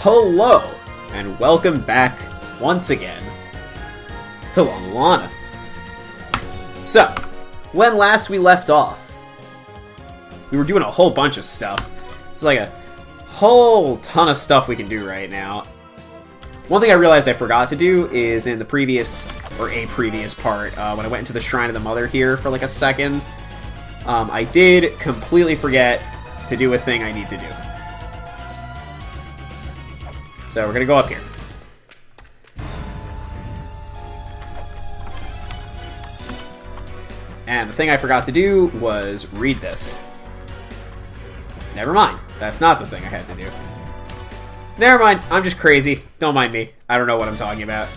Hello, and welcome back once again to La-Mulana. So, when last we left off, we were doing a whole bunch of stuff. It's like a whole ton of stuff we can do right now. One thing I realized I forgot to do is in the previous, or a previous part, when I went into the Shrine of the Mother here for like a second, I did completely forget to do a thing I need to do. So we're going to go up here. And the thing I forgot to do was read this. Never mind. That's not the thing I had to do. Never mind. I'm just crazy. Don't mind me. I don't know what I'm talking about.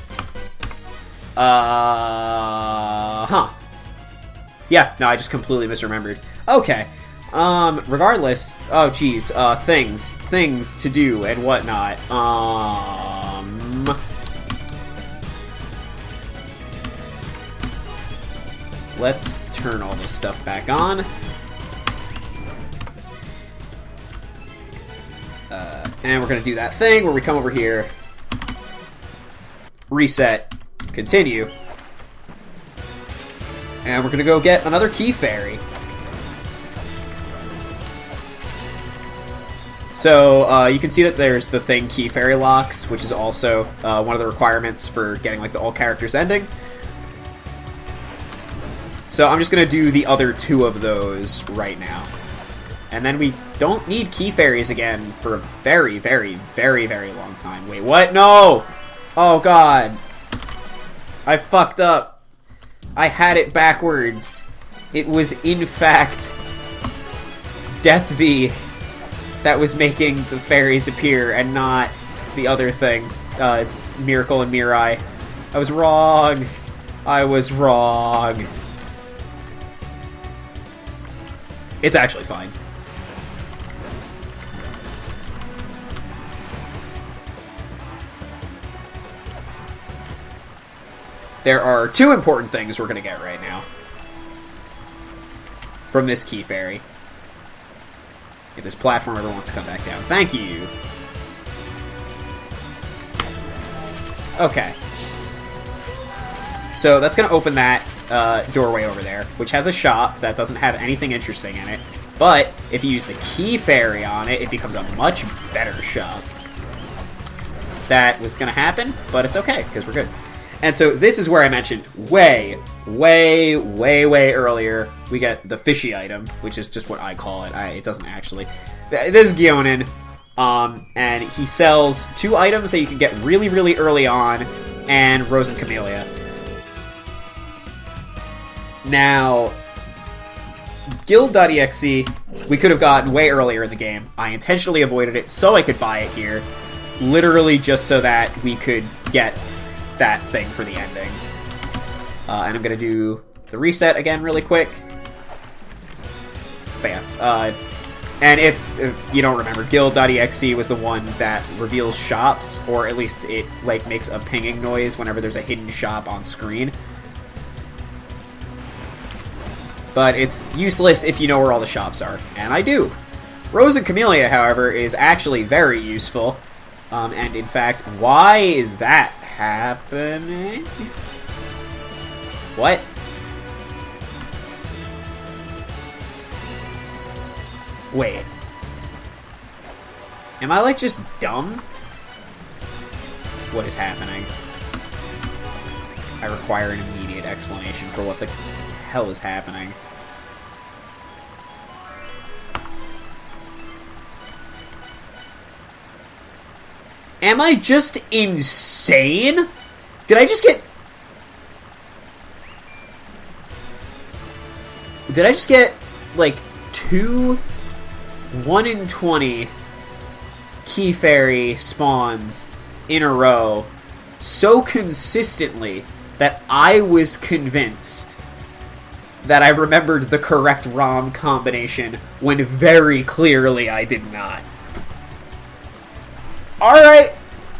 Yeah, no, I just completely misremembered. Okay. Regardless, oh geez, things to do and whatnot. Let's turn all this stuff back on. And we're gonna do that thing where we come over here, reset, continue, and we're gonna go get another key fairy. So, you can see that there's the thing Key Fairy Locks, which is also one of the requirements for getting like the all characters ending. So I'm just going to do the other two of those right now. And then we don't need Key Fairies again for a very, very, very, very long time. Wait, what? No! Oh god. I fucked up. I had it backwards. It was in fact Death V that was making the fairies appear, and not the other thing, Miracle and Mirai. I was wrong. I was wrong. It's actually fine. There are two important things we're going to get right now from this Key Fairy. If this platform ever wants to come back down. Thank you! Okay. So that's going to open that doorway over there, which has a shop that doesn't have anything interesting in it. But if you use the Key Fairy on it, it becomes a much better shop. That was going to happen, but it's okay, because we're good. And so this is where I mentioned way earlier, we get the fishy item, which is just what I call it. It doesn't actually. This is Gionin, and he sells two items that you can get really, really early on, and Rose and Camellia. Now, Guild.exe, we could have gotten way earlier in the game. I intentionally avoided it so I could buy it here, literally just so that we could get that thing for the ending. And I'm going to do the reset again really quick. But yeah, and if you don't remember, Guild.exe was the one that reveals shops, or at least it like makes a pinging noise whenever there's a hidden shop on screen. But it's useless if you know where all the shops are, and I do. Rose and Camellia, however, is actually very useful. And in fact, why is that happening? What? Wait. Am I, like, just dumb? What is happening? I require an immediate explanation for what the hell is happening. Am I just insane? Did I just get, like, 2 1 in 20 Key Fairy spawns in a row so consistently that I was convinced that I remembered the correct ROM combination when very clearly I did not? Alright,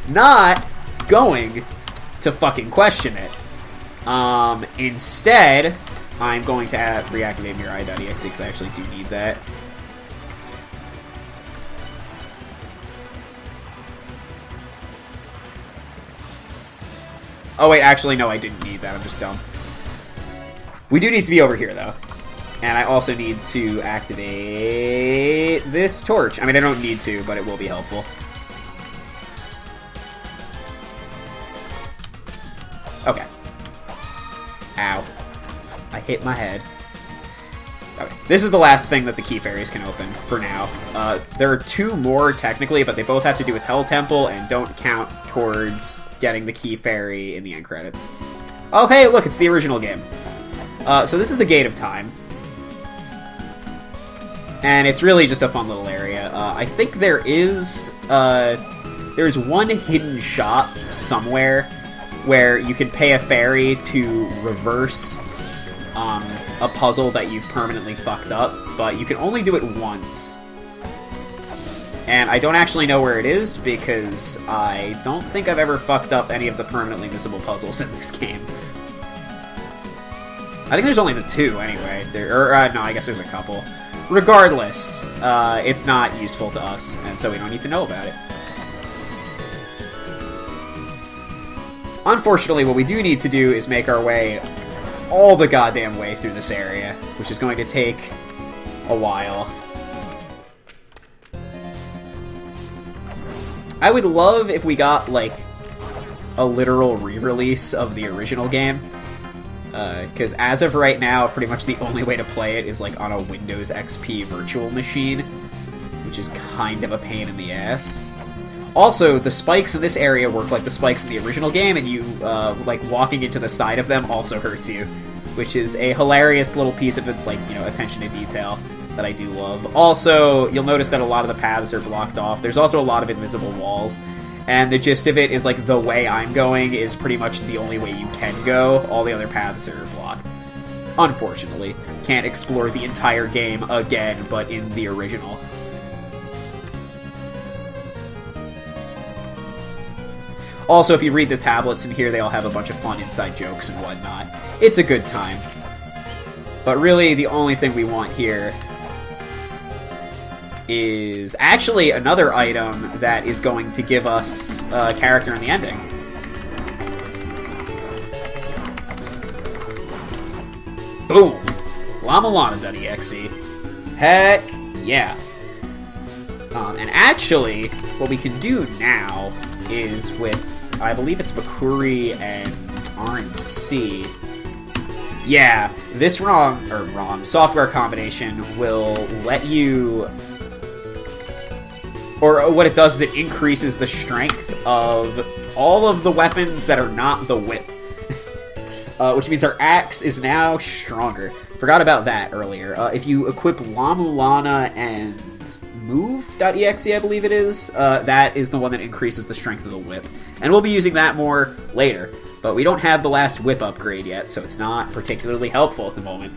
not going to fucking question it. Instead, I'm going to reactivate Mirai.exe because I actually do need that. Oh, wait, actually, no, I didn't need that. I'm just dumb. We do need to be over here, though. And I also need to activate this torch. I mean, I don't need to, but it will be helpful. Okay. Ow. I hit my head. Okay. This is the last thing that the key fairies can open, for now. There are 2 more, technically, but they both have to do with Hell Temple and don't count towards getting the key fairy in the end credits. Oh, hey, look, it's the original game. So this is the Gate of Time. And it's really just a fun little area. I think there is... there's one hidden shop somewhere where you can pay a fairy to reverse a puzzle that you've permanently fucked up, but you can only do it once. And I don't actually know where it is, because I don't think I've ever fucked up any of the permanently missable puzzles in this game. I think there's only the 2, anyway. No, I guess there's a couple. Regardless, it's not useful to us, and so we don't need to know about it. Unfortunately, what we do need to do is make our way all the goddamn way through this area, which is going to take a while. I would love if we got, like, a literal re-release of the original game. Because as of right now, pretty much the only way to play it is, like, on a Windows XP virtual machine, which is kind of a pain in the ass. Also, the spikes in this area work like the spikes in the original game, and you, like, walking into the side of them also hurts you, which is a hilarious little piece of, like, you know, attention to detail that I do love. Also, you'll notice that a lot of the paths are blocked off. There's also a lot of invisible walls, and the gist of it is, like, the way I'm going is pretty much the only way you can go. All the other paths are blocked. Unfortunately. Can't explore the entire game again, but in the original. Also, if you read the tablets in here, they all have a bunch of fun inside jokes and whatnot. It's a good time. But really, the only thing we want here is actually another item that is going to give us a character in the ending. Boom! La-Mulana.exe. Heck yeah! And actually, what we can do now is with, I believe it's Bakuri and RNC. Yeah, this software combination will let you... Or what it does is it increases the strength of all of the weapons that are not the whip. Which means our axe is now stronger. Forgot about that earlier. If you equip La-Mulana and move.exe, I believe it is, that is the one that increases the strength of the whip. And we'll be using that more later. But we don't have the last whip upgrade yet, so it's not particularly helpful at the moment.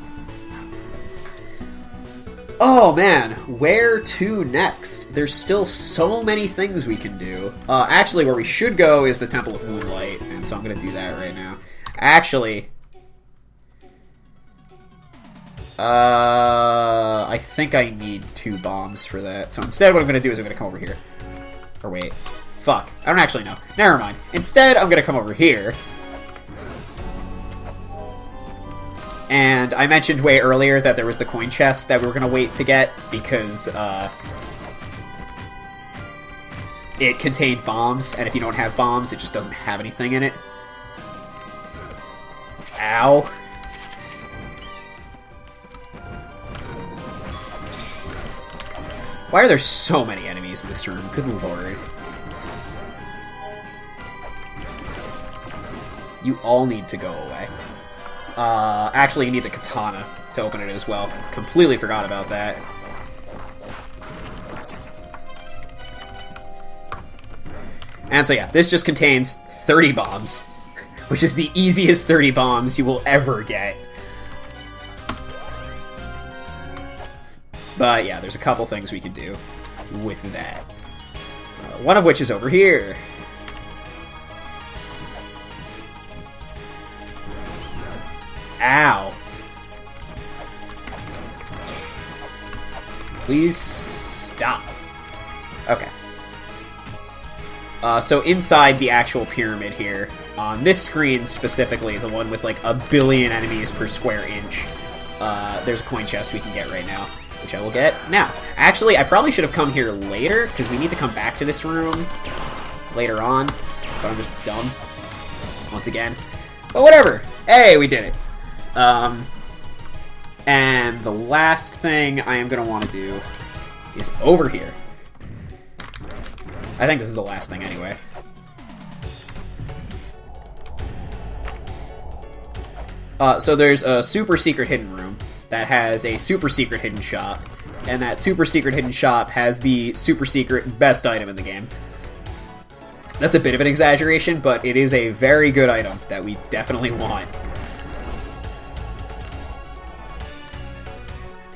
Oh man, where to next? There's still so many things we can do. Actually, where we should go is the Temple of Moonlight, and so I'm going to do that right now. Actually, I think I need 2 bombs for that. So instead, what I'm going to do is I'm going to come over here. Or wait, fuck, I don't actually know. Never mind. Instead, I'm going to come over here. And I mentioned way earlier that there was the coin chest that we were going to wait to get because it contained bombs, and if you don't have bombs, it just doesn't have anything in it. Ow. Why are there so many enemies in this room? Good lord. You all need to go away. Actually, you need the katana to open it as well. Completely forgot about that. And so yeah, this just contains 30 bombs, which is the easiest 30 bombs you will ever get. But yeah, there's a couple things we can do with that. One of which is over here. Ow. Please stop. Okay. So inside the actual pyramid here, on this screen specifically, the one with like 1 billion enemies per square inch, there's a coin chest we can get right now, which I will get now. Actually, I probably should have come here later, because we need to come back to this room later on, but I'm just dumb, once again. But whatever! Hey, we did it! And the last thing I am going to want to do is over here. I think this is the last thing anyway. So there's a super secret hidden room that has a super secret hidden shop, and that super secret hidden shop has the super secret best item in the game. That's a bit of an exaggeration, but it is a very good item that we definitely want.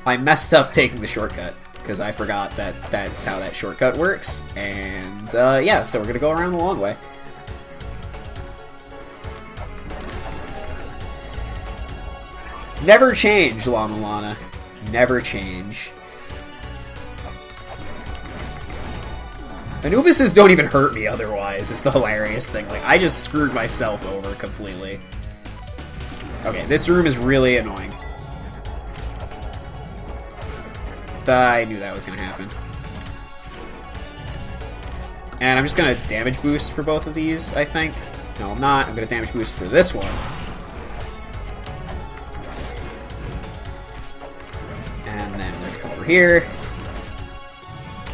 I messed up taking the shortcut, because I forgot that that's how that shortcut works, and yeah, so we're gonna go around the long way. Never change, La-Mulana. Never change. Anubises don't even hurt me otherwise, is the hilarious thing. Like, I just screwed myself over completely. Okay, this room is really annoying. I knew that was going to happen. And I'm just going to damage boost for both of these, I think. No, I'm not. I'm going to damage boost for this one. And then we're going to come over here.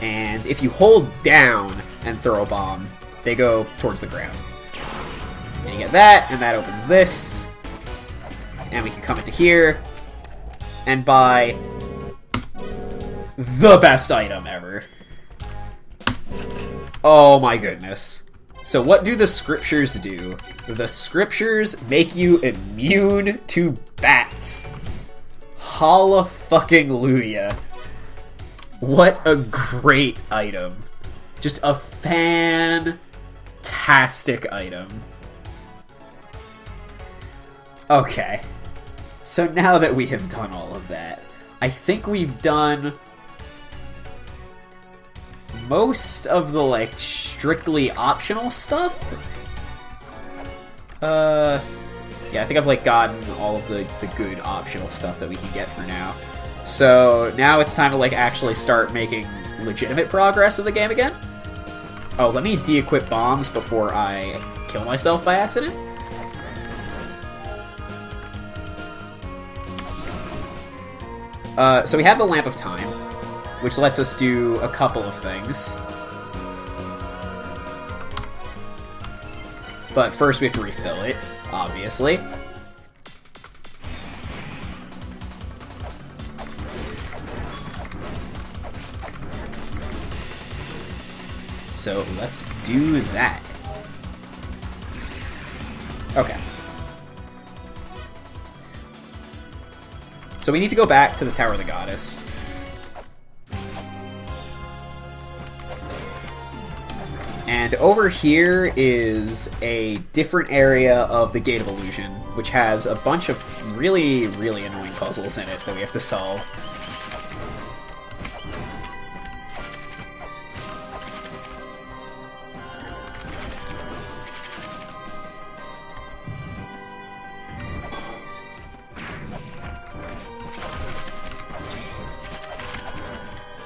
And if you hold down and throw a bomb, they go towards the ground. And you get that, and that opens this. And we can come into here and buy the best item ever. Oh my goodness. So what do the scriptures do? The scriptures make you immune to bats. Hallelujah. What a great item. Just a fantastic item. Okay. So now that we have done all of that, I think we've done most of the, like, strictly optional stuff. Yeah, I think I've, like, gotten all of the good optional stuff that we can get for now. So now it's time to, like, actually start making legitimate progress in the game again. Oh, let me de-equip bombs before I kill myself by accident. So we have the Lamp of Time, which lets us do a couple of things. But first we have to refill it, obviously. So let's do that. Okay. So we need to go back to the Tower of the Goddess. And over here is a different area of the Gate of Illusion, which has a bunch of really, really annoying puzzles in it that we have to solve.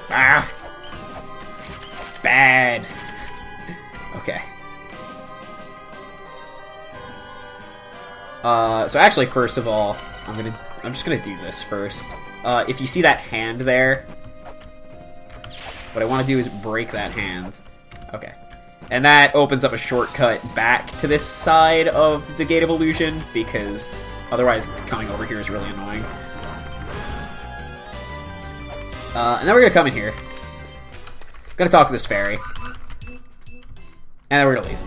Ah! Bad! Okay. So actually, first of all, I'm just gonna do this first. If you see that hand there, what I want to do is break that hand. Okay. And that opens up a shortcut back to this side of the Gate of Illusion, because otherwise coming over here is really annoying. And then we're gonna come in here. Gonna talk to this fairy. And then we're gonna leave.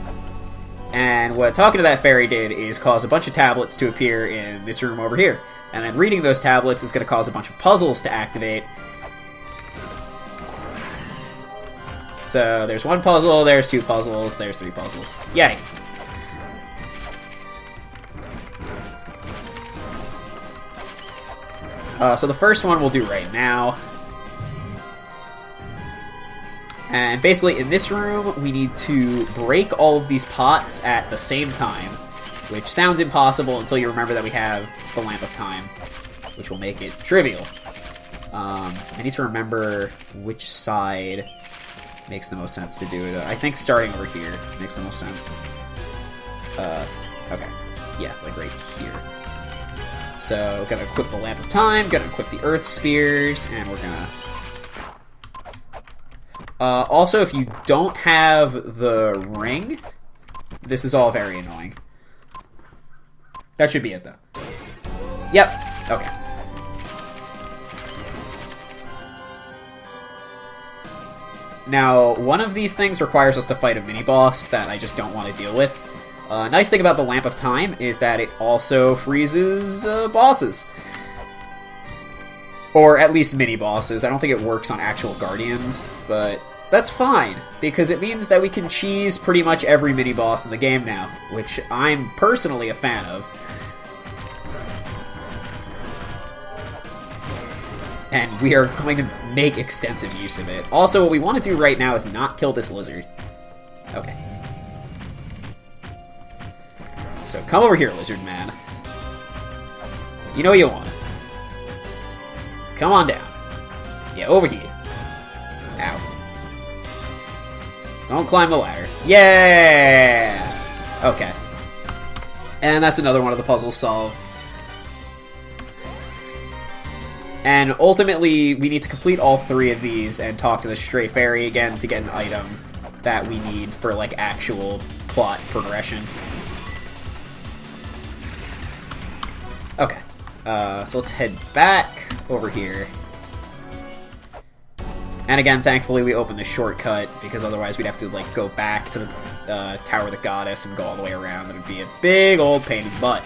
And what talking to that fairy did is cause a bunch of tablets to appear in this room over here. And then reading those tablets is gonna cause a bunch of puzzles to activate. So there's one puzzle, there's two puzzles, there's three puzzles. Yay! So the first one we'll do right now. And basically, in this room, we need to break all of these pots at the same time. which sounds impossible until you remember that we have the Lamp of Time, which will make it trivial. I need to remember which side makes the most sense to do it. I think starting over here makes the most sense. Okay. Yeah, like right here. So, gonna equip the Lamp of Time, gonna equip the Earth Spears, and we're gonna... also, if you don't have the ring, this is all very annoying. That should be it, though. Yep. Okay. Now, one of these things requires us to fight a mini-boss that I just don't want to deal with. Nice thing about the Lamp of Time is that it also freezes bosses. Or at least mini-bosses. I don't think it works on actual Guardians, but that's fine, because it means that we can cheese pretty much every mini-boss in the game now, which I'm personally a fan of. And we are going to make extensive use of it. Also, what we want to do right now is not kill this lizard. Okay. So come over here, lizard man. You know you want it. Come on down. Yeah, over here. Ow. Don't climb the ladder. Yeah! Okay. And that's another one of the puzzles solved. And ultimately, we need to complete all 3 of these and talk to the Stray Fairy again to get an item that we need for, like, actual plot progression. Okay. So let's head back over here. And again, thankfully, we opened the shortcut, because otherwise we'd have to, like, go back to the Tower of the Goddess and go all the way around. It would be a big old pain in the butt.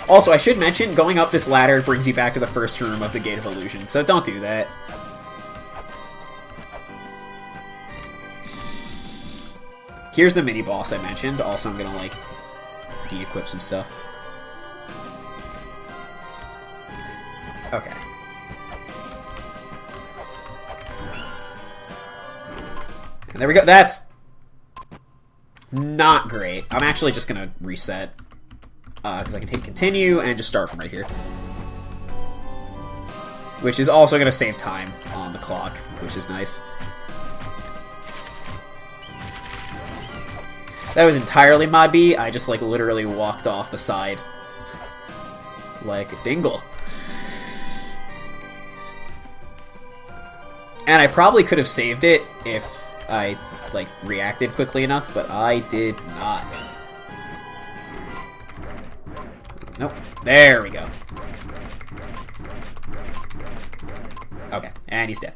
Also, I should mention, going up this ladder brings you back to the first room of the Gate of Illusion, so don't do that. Here's the mini-boss I mentioned. Also, I'm gonna, like, de-equip some stuff. Okay. And there we go. That's not great. I'm actually just gonna reset. Because I can hit continue and just start from right here. Which is also going to save time on the clock, which is nice. That was entirely my B. I just, like, literally walked off the side. Like a dingle. And I probably could have saved it if I, like, reacted quickly enough, but I did not. Nope. There we go. Okay, and he's dead.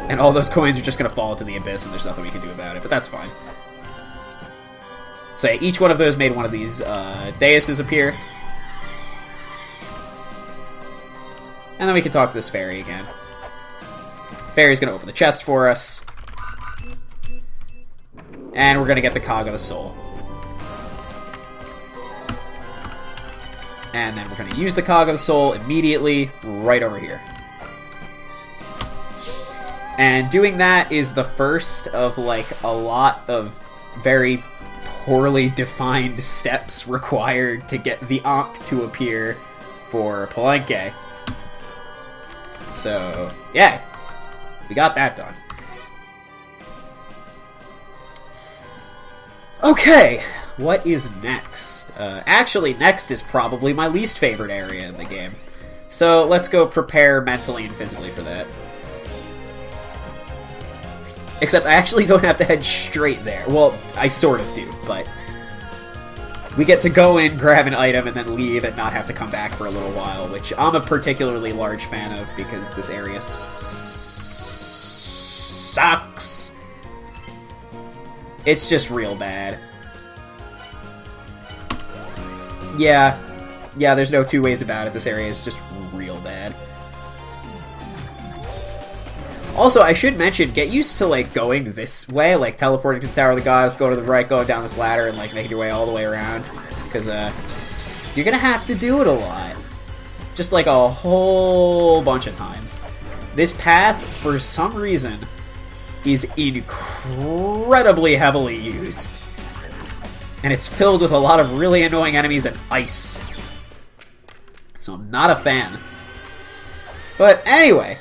And all those coins are just going to fall into the abyss, and there's nothing we can do about it, but that's fine. So yeah, each one of those made one of these daises appear. And then we can talk to this fairy again. Fairy's going to open the chest for us. And we're going to get the Cog of the Soul. And then we're going to use the Cog of the Soul immediately, right over here. And doing that is the first of, like, a lot of very poorly defined steps required to get the Ankh to appear for Palenque. So, yeah. We got that done. Okay. What is next? Actually, next is probably my least favorite area in the game. So let's go prepare mentally and physically for that. Except I actually don't have to head straight there. Well, I sort of do, but we get to go in, grab an item, and then leave and not have to come back for a little while, which I'm a particularly large fan of because this area sucks. It's just real bad. Yeah, there's no two ways about it. This area is just real bad. Also, I should mention, get used to, like, going this way, like, teleporting to the Tower of the Goddess, go to the right, going down this ladder, and, like, making your way all the way around. Because, you're gonna have to do it a lot. Just, like, a whole bunch of times. This path, for some reason, is incredibly heavily used. And it's filled with a lot of really annoying enemies and ice. So I'm not a fan. But anyway,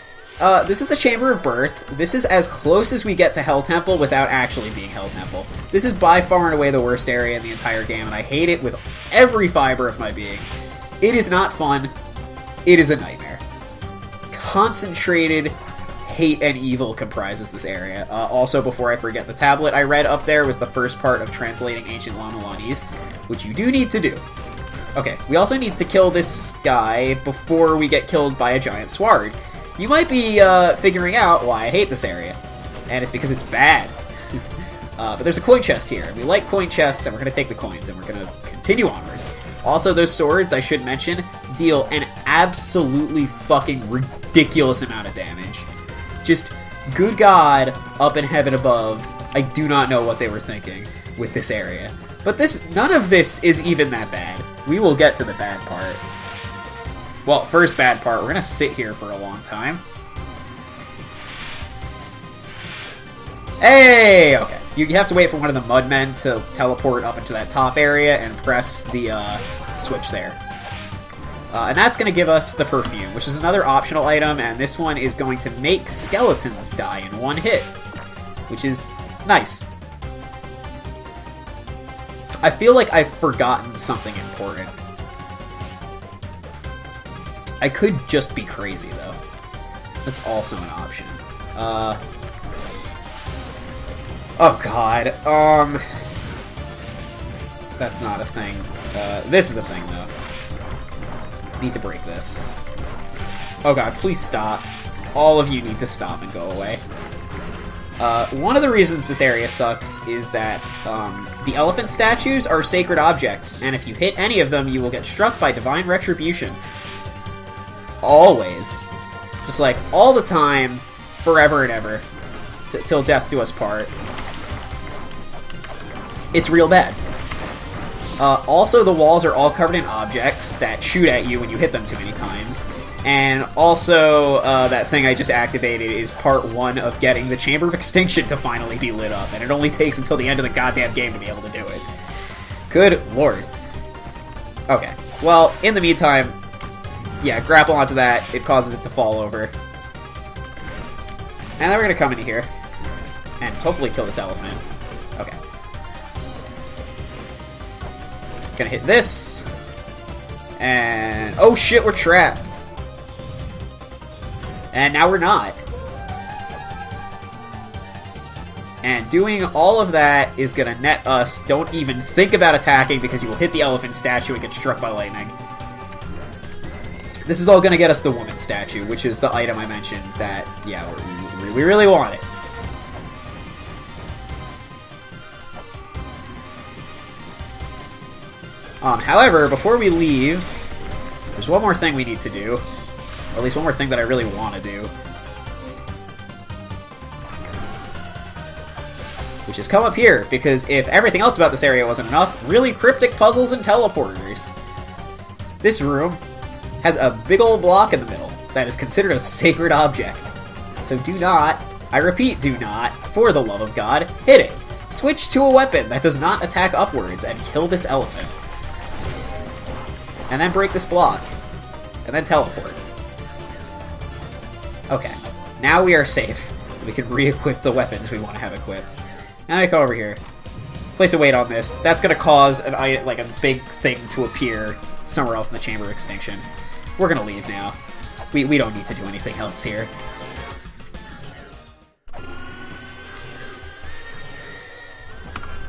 this is the Chamber of Birth. This is as close as we get to Hell Temple without actually being Hell Temple. This is by far and away the worst area in the entire game, and I hate it with every fiber of my being. It is not fun. It is a nightmare. Concentrated hate and evil comprises this area. Also, before I forget, the tablet I read up there was the first part of translating ancient La-Mulanese, which you do need to do. Okay, we also need to kill this guy before we get killed by a giant sword. You might be figuring out why I hate this area, and it's because it's bad. But there's a coin chest here, and we like coin chests, and we're going to take the coins, and we're going to continue onwards. Also, those swords, I should mention, deal an absolutely fucking ridiculous amount of damage. Just, good God, up in heaven above, I do not know what they were thinking with this area. But none of this is even that bad. We will get to the bad part. Well, first bad part, we're gonna sit here for a long time. Hey! Okay. You have to wait for one of the mudmen to teleport up into that top area and press the switch there. And that's going to give us the perfume, which is another optional item, and this one is going to make skeletons die in one hit, which is nice. I feel like I've forgotten something important. I could just be crazy, though. That's also an option. Oh, God. That's not a thing. This is a thing, though. Need to break this. Oh god, please stop. All of you need to stop and go away. One of the reasons this area sucks is that the elephant statues are sacred objects, and if you hit any of them, you will get struck by divine retribution. Always. Just like, all the time, forever and ever. Till death do us part. It's real bad. Also, the walls are all covered in objects that shoot at you when you hit them too many times. And also, that thing I just activated is part 1 of getting the Chamber of Extinction to finally be lit up. And it only takes until the end of the goddamn game to be able to do it. Good lord. Okay. Well, in the meantime, yeah, grapple onto that. It causes it to fall over. And then we're gonna come into here. And hopefully kill this elephant. Okay. Gonna hit this. And... oh shit, we're trapped. And now we're not. And doing all of that is gonna net us. Don't even think about attacking because you will hit the elephant statue and get struck by lightning. This is all gonna get us the woman statue, which is the item I mentioned that, yeah, we really want it. However, before we leave, there's one more thing we need to do. Or at least one more thing that I really want to do. Which is come up here, because if everything else about this area wasn't enough, really cryptic puzzles and teleporters. This room has a big old block in the middle that is considered a sacred object. So do not, I repeat, do not, for the love of God, hit it. Switch to a weapon that does not attack upwards and kill this elephant. And then break this block. And then teleport. Okay. Now we are safe. We can re-equip the weapons we want to have equipped. Now we come over here. Place a weight on this. That's going to cause like a big thing to appear somewhere else in the Chamber of Extinction. We're going to leave now. We don't need to do anything else here.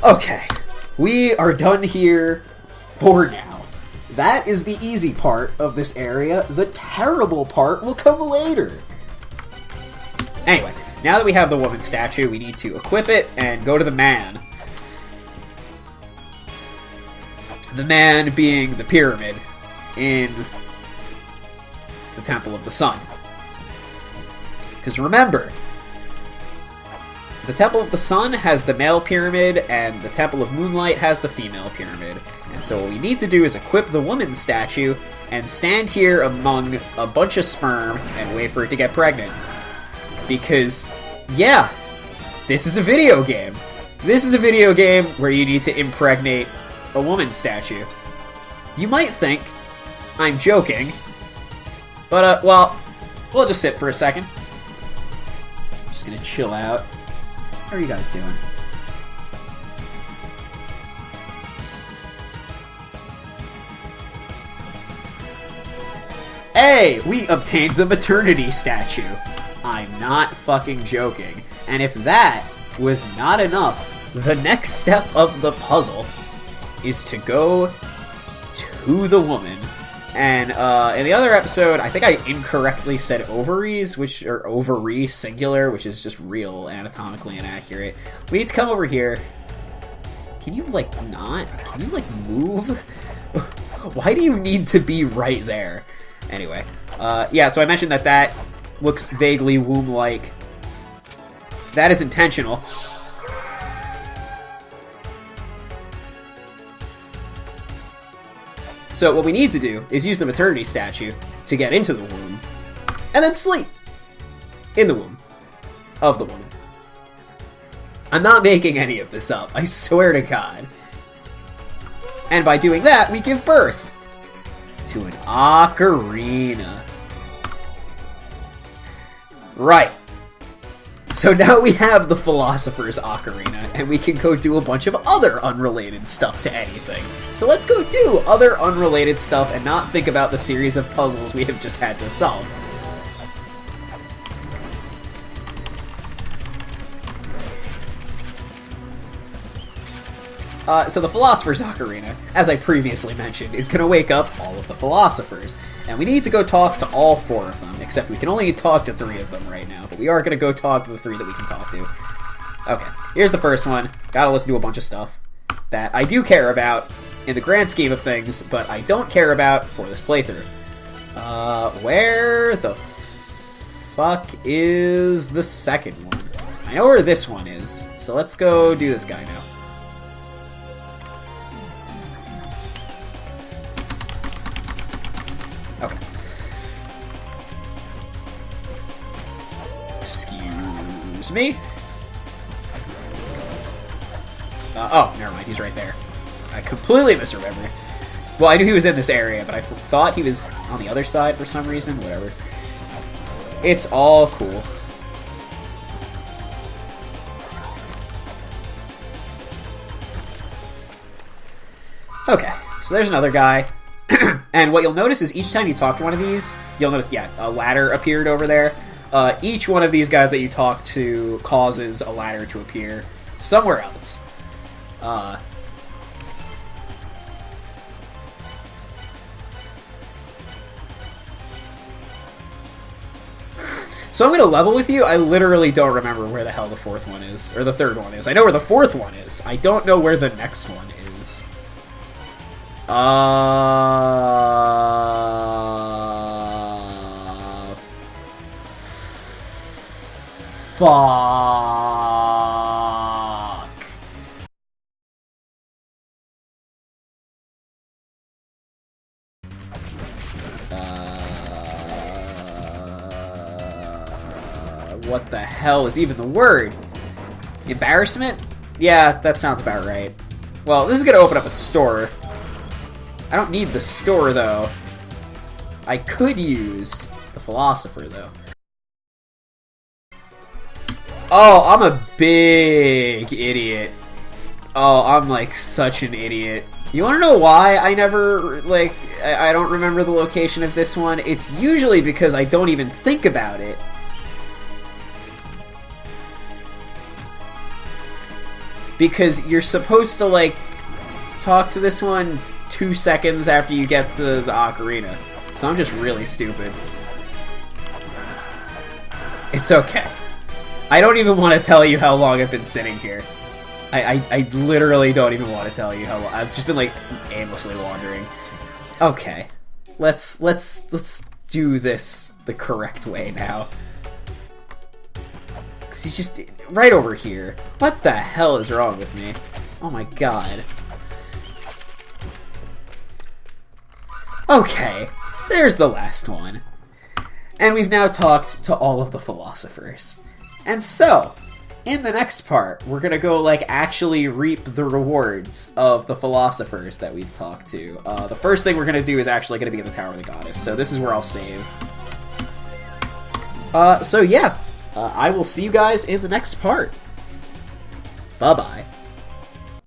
Okay. We are done here for now. That is the easy part of this area. The terrible part will come later. Anyway, now that we have the woman statue, we need to equip it and go to the man. The man being the pyramid in the Temple of the Sun. Because remember, the Temple of the Sun has the male pyramid, and the Temple of Moonlight has the female pyramid. And so what we need to do is equip the woman statue and stand here among a bunch of sperm and wait for it to get pregnant. Because, yeah, this is a video game. This is a video game where you need to impregnate a woman statue. You might think I'm joking, but, well, we'll just sit for a second. Just gonna chill out. How are you guys doing? Hey, we obtained the maternity statue. I'm not fucking joking. And if that was not enough, the next step of the puzzle is to go to the woman. And in the other episode, I think I incorrectly said ovaries, or ovary singular, which is just real anatomically inaccurate. We need to come over here. Can you, like, not? Can you, like, move? Why do you need to be right there? Anyway, yeah, so I mentioned that looks vaguely womb-like. That is intentional. So what we need to do is use the maternity statue to get into the womb, and then sleep in the womb of the woman. I'm not making any of this up, I swear to God. And by doing that, we give birth to an ocarina. Right. So now we have the Philosopher's Ocarina, and we can go do a bunch of other unrelated stuff to anything. So let's go do other unrelated stuff and not think about the series of puzzles we have just had to solve. So the Philosopher's Ocarina, as I previously mentioned, is going to wake up all of the philosophers. And we need to go talk to all 4 of them, except we can only talk to 3 of them right now. But we are going to go talk to the 3 that we can talk to. Okay, here's the first one. Gotta listen to a bunch of stuff that I do care about in the grand scheme of things, but I don't care about for this playthrough. Where the fuck is the second one? I know where this one is, so let's go do this guy now. Okay. Excuse me? Oh, never mind, he's right there. I completely misremembered. Well, I knew he was in this area, but I thought he was on the other side for some reason. Whatever. It's all cool. Okay, so there's another guy. And what you'll notice is each time you talk to one of these, you'll notice, yeah, a ladder appeared over there. Each one of these guys that you talk to causes a ladder to appear somewhere else. So I'm going to level with you. I literally don't remember where the hell the 4th one is, or the 3rd one is. I know where the 4th one is. I don't know where the next one is. Fuck. What the hell is even the word? Embarrassment? Yeah, that sounds about right. Well, this is gonna open up a store. I don't need the store, though. I could use the philosopher, though. Oh, I'm a big idiot. Oh, I'm, like, such an idiot. You wanna know why I never, like, I don't remember the location of this one? It's usually because I don't even think about it. Because you're supposed to, like, talk to this one 2 seconds after you get the ocarina. So I'm just really stupid. It's okay. I don't even want to tell you how long I've been sitting here. I literally don't even want to tell you how long. I've just been, like, aimlessly wandering. Okay. Let's do this the correct way now. Because he's just right over here. What the hell is wrong with me? Oh my god. Okay, there's the last one. And we've now talked to all of the philosophers. And so, in the next part, we're gonna go, like, actually reap the rewards of the philosophers that we've talked to. The first thing we're gonna do is actually gonna be in the Tower of the Goddess, so this is where I'll save. So yeah, I will see you guys in the next part. Bye-bye.